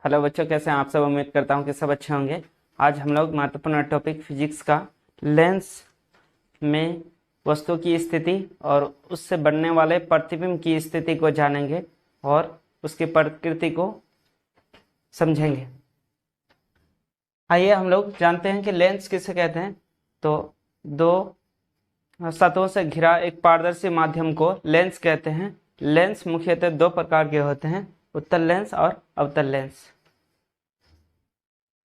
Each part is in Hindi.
हेलो बच्चों, कैसे हैं आप सब। उम्मीद करता हूं कि सब अच्छे होंगे। आज हम लोग महत्वपूर्ण टॉपिक फिजिक्स का लेंस में वस्तु की स्थिति और उससे बनने वाले प्रतिबिंब की स्थिति को जानेंगे और उसकी प्रकृति को समझेंगे। आइए हम लोग जानते हैं कि लेंस किसे कहते हैं। तो दो सतहों से घिरा एक पारदर्शी माध्यम को लेंस कहते हैं। लेंस मुख्यतः दो प्रकार के होते हैं, उत्तल लेंस और अवतल लेंस।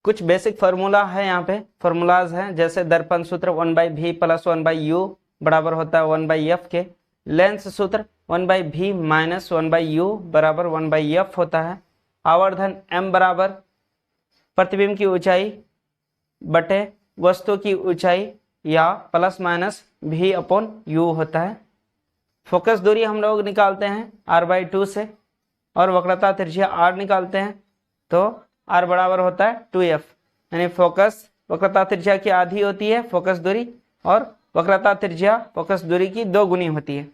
कुछ बेसिक फार्मूला है, यहाँ पे फार्मूलाज हैं, जैसे दर्पण सूत्र 1/v + 1/u बराबर होता है 1/f के। लेंस सूत्र 1/v - 1/u बराबर 1/f होता है। आवर्धन m बराबर प्रतिबिंब की ऊंचाई बटे वस्तु की ऊंचाई या ±v/u होता है। फोकस दूरी हम लोग निकालते हैं r/2 से और वक्रता त्रिज्या r निकालते हैं, तो r बराबर होता है 2f, यानी फोकस वक्रता त्रिज्या की आधी होती है फोकस दूरी, और वक्रता त्रिज्या फोकस दूरी की 2 गुनी होती है।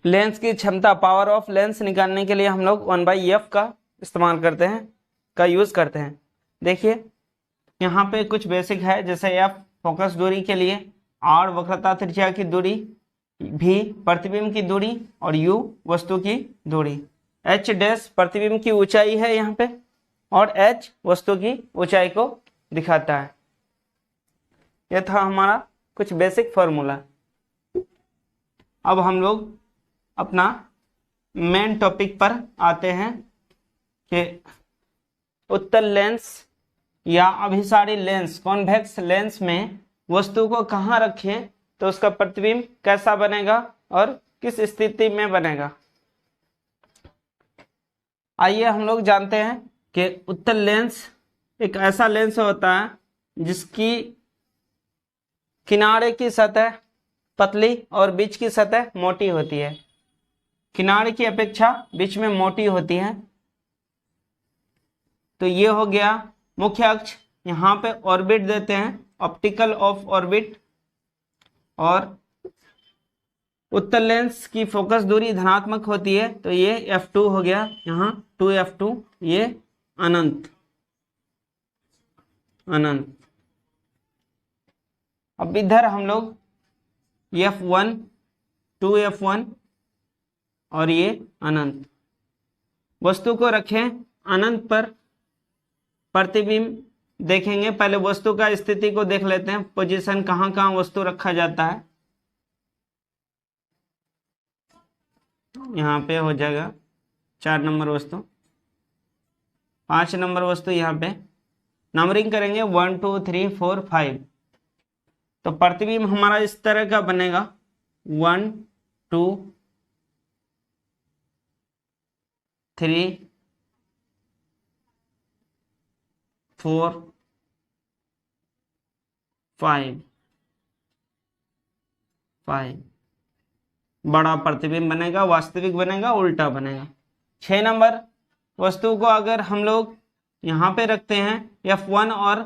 लेंस की क्षमता, पावर ऑफ लेंस निकालने के लिए हम लोग 1/f का इस्तेमाल करते हैं, का यूज करते हैं। देखिए यहाँ पे कुछ बेसिक है, जैसे f फोकस दूरी के लिए, r वक्रता त्रिज्या की दूरी, v प्रतिबिंब की दूरी और u वस्तु की दूरी। h डैश प्रतिबिंब की ऊंचाई है यहाँ पे, और h वस्तु की ऊंचाई को दिखाता है। यह था हमारा कुछ बेसिक फॉर्मूला। अब हम लोग अपना मेन टॉपिक पर आते हैं कि उत्तल लेंस या अभिसारी लेंस, कॉन्वेक्स लेंस में वस्तु को कहाँ रखें तो उसका प्रतिबिंब कैसा बनेगा और किस स्थिति में बनेगा। आइए हम लोग जानते हैं कि उत्तल लेंस एक ऐसा लेंस होता है जिसकी किनारे की सतह पतली और बीच की सतह मोटी होती है। किनारे की अपेक्षा बीच में मोटी होती है। तो ये हो गया मुख्य अक्ष। यहाँ पे ऑर्बिट देते हैं, ऑप्टिकल ऑफ ऑर्बिट। और उत्तल लेंस की फोकस दूरी धनात्मक होती है, तो ये f2 हो गया, यहाँ 2f2, ये अनंत अनंत। अब इधर हम लोग f1 2f1 और ये अनंत। वस्तु को रखें अनंत पर, प्रतिबिंब देखेंगे। पहले वस्तु का स्थिति को देख लेते हैं, पोजीशन कहाँ कहाँ वस्तु रखा जाता है। यहाँ पे हो जाएगा 4 नंबर वस्तु, 5 नंबर वस्तु यहाँ पे। नंबरिंग करेंगे 1 2 3 4 5। तो प्रतिबिंब हमारा इस तरह का बनेगा 1 2 3 4 5 5। बड़ा प्रतिबिंब बनेगा, वास्तविक बनेगा, उल्टा बनेगा। 6 नंबर वस्तु को अगर हम लोग यहाँ पे रखते हैं f1 और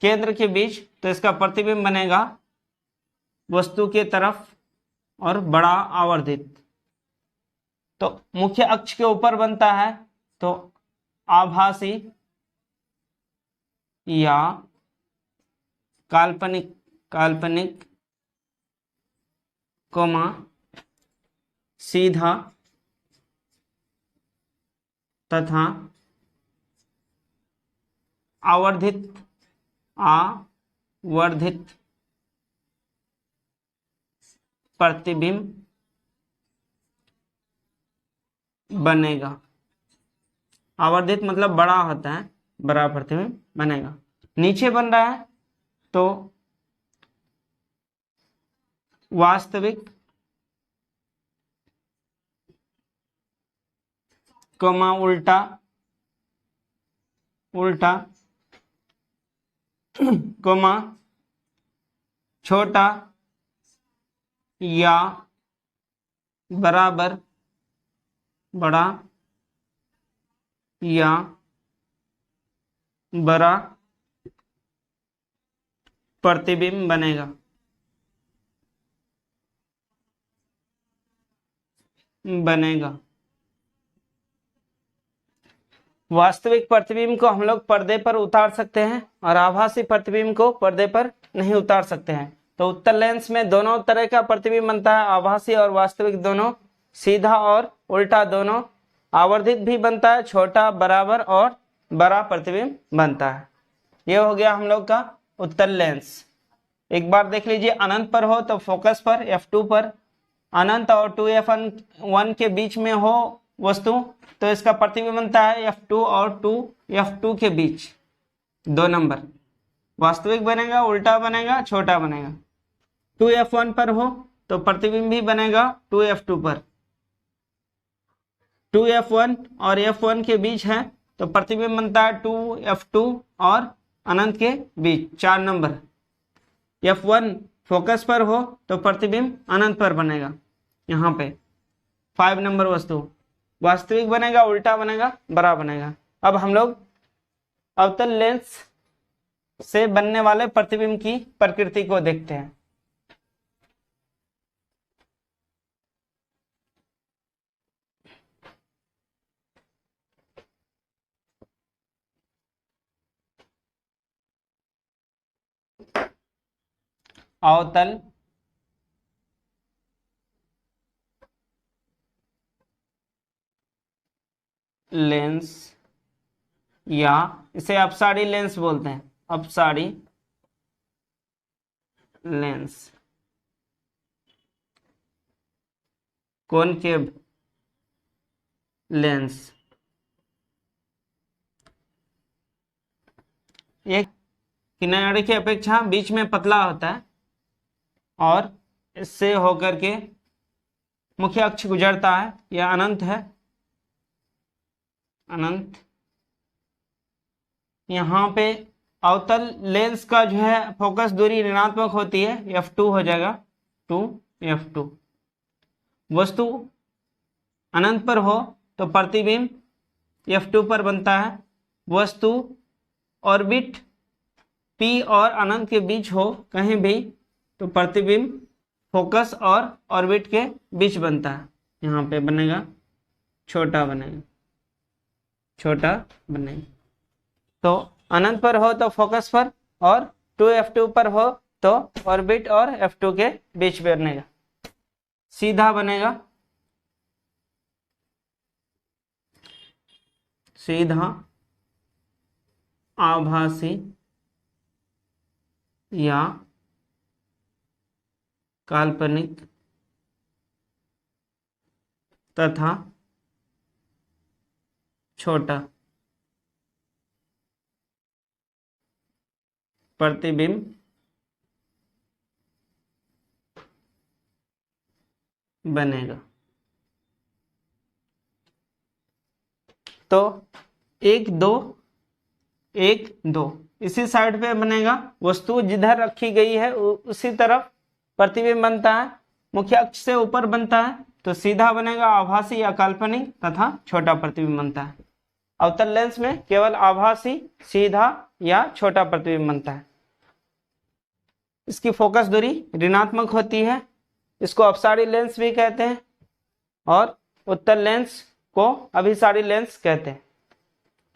केंद्र के बीच, तो इसका प्रतिबिंब बनेगा वस्तु के तरफ और बड़ा आवर्धित। तो मुख्य अक्ष के ऊपर बनता है, तो आभासी या काल्पनिक काल्पनिक कोमा सीधा तथा आवर्धित प्रतिबिंब बनेगा। आवर्धित मतलब बड़ा होता है, बड़ा प्रतिबिंब बनेगा। नीचे बन रहा है तो वास्तविक कोमा उल्टा कोमा छोटा या बराबर बड़ा या बड़ा प्रतिबिंब बनेगा। वास्तविक प्रतिबिंब को हम लोग पर्दे पर उतार सकते हैं और आभासी प्रतिबिंब को पर्दे पर नहीं उतार सकते हैं। तो उत्तल लेंस में दोनों तरह का प्रतिबिंब बनता है, आभासी और वास्तविक दोनों, सीधा और उल्टा दोनों। आवर्धित भी बनता है, छोटा, बराबर और बड़ा प्रतिबिंब बनता है। ये हो गया हम लोग का उत्तल लेंस। एक बार देख लीजिए, अनंत पर हो तो फोकस पर f2 पर, अनंत और 2f1 के बीच में हो वस्तु तो इसका प्रतिबिंब बनता है f2 और 2f2 के बीच 2 नंबर। वास्तविक बनेगा, उल्टा बनेगा, छोटा बनेगा। 2f1 पर हो तो प्रतिबिंब भी बनेगा 2f2 पर। 2f1 और f1 के बीच है तो प्रतिबिंब बनता है 2f2 और अनंत के बीच 4 नंबर। f1 फोकस पर हो तो प्रतिबिंब अनंत पर बनेगा, यहाँ पे 5 नंबर वस्तु। वास्तविक बनेगा, उल्टा बनेगा, बड़ा बनेगा। अब हम लोग अवतल लेंस से बनने वाले प्रतिबिंब की प्रकृति को देखते हैं। अवतल लेंस या इसे अपसारी लेंस बोलते हैं, अपसारी लेंस, कॉनकेव लेंस। एक किनारे की अपेक्षा बीच में पतला होता है और इससे होकर के मुख्य अक्ष गुजरता है। यह अनंत है, अनंत। यहाँ पे अवतल लेंस का जो है फोकस दूरी ऋणात्मक होती है, f2 हो जाएगा, 2f2। वस्तु अनंत पर हो तो प्रतिबिंब f2 पर बनता है। वस्तु ऑर्बिट p और अनंत के बीच हो कहीं भी तो प्रतिबिंब फोकस और ऑर्बिट के बीच बनता है। यहाँ पे बनेगा, छोटा बनेगा, छोटा बनेगा। तो अनंत पर हो तो फोकस पर और 2f2 पर हो तो ऑर्बिट और f2 के बीच बनेगा, सीधा बनेगा, सीधा, आभासी या काल्पनिक तथा छोटा प्रतिबिंब बनेगा। तो 1 2 1 2 इसी साइड पे बनेगा। वस्तु जिधर रखी गई है उसी तरफ प्रतिबिंब बनता है। मुख्य अक्ष से ऊपर बनता है तो सीधा बनेगा, आभासी या काल्पनिक तथा छोटा प्रतिबिंब बनता है। अवतल लेंस में केवल आभासी, सीधा या छोटा प्रतिबिंब बनता है। इसकी फोकस दूरी ऋणात्मक होती है। इसको अपसारी लेंस भी कहते हैं और उत्तल लेंस को अभिसारी लेंस कहते हैं।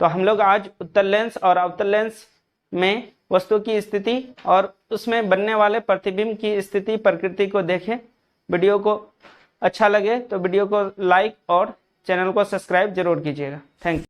तो हम लोग आज उत्तल लेंस और अवतल लेंस में वस्तु की स्थिति और उसमें बनने वाले प्रतिबिंब की स्थिति प्रकृति को देखें। वीडियो को अच्छा लगे तो वीडियो को लाइक और चैनल को सब्सक्राइब जरूर कीजिएगा। Thank you.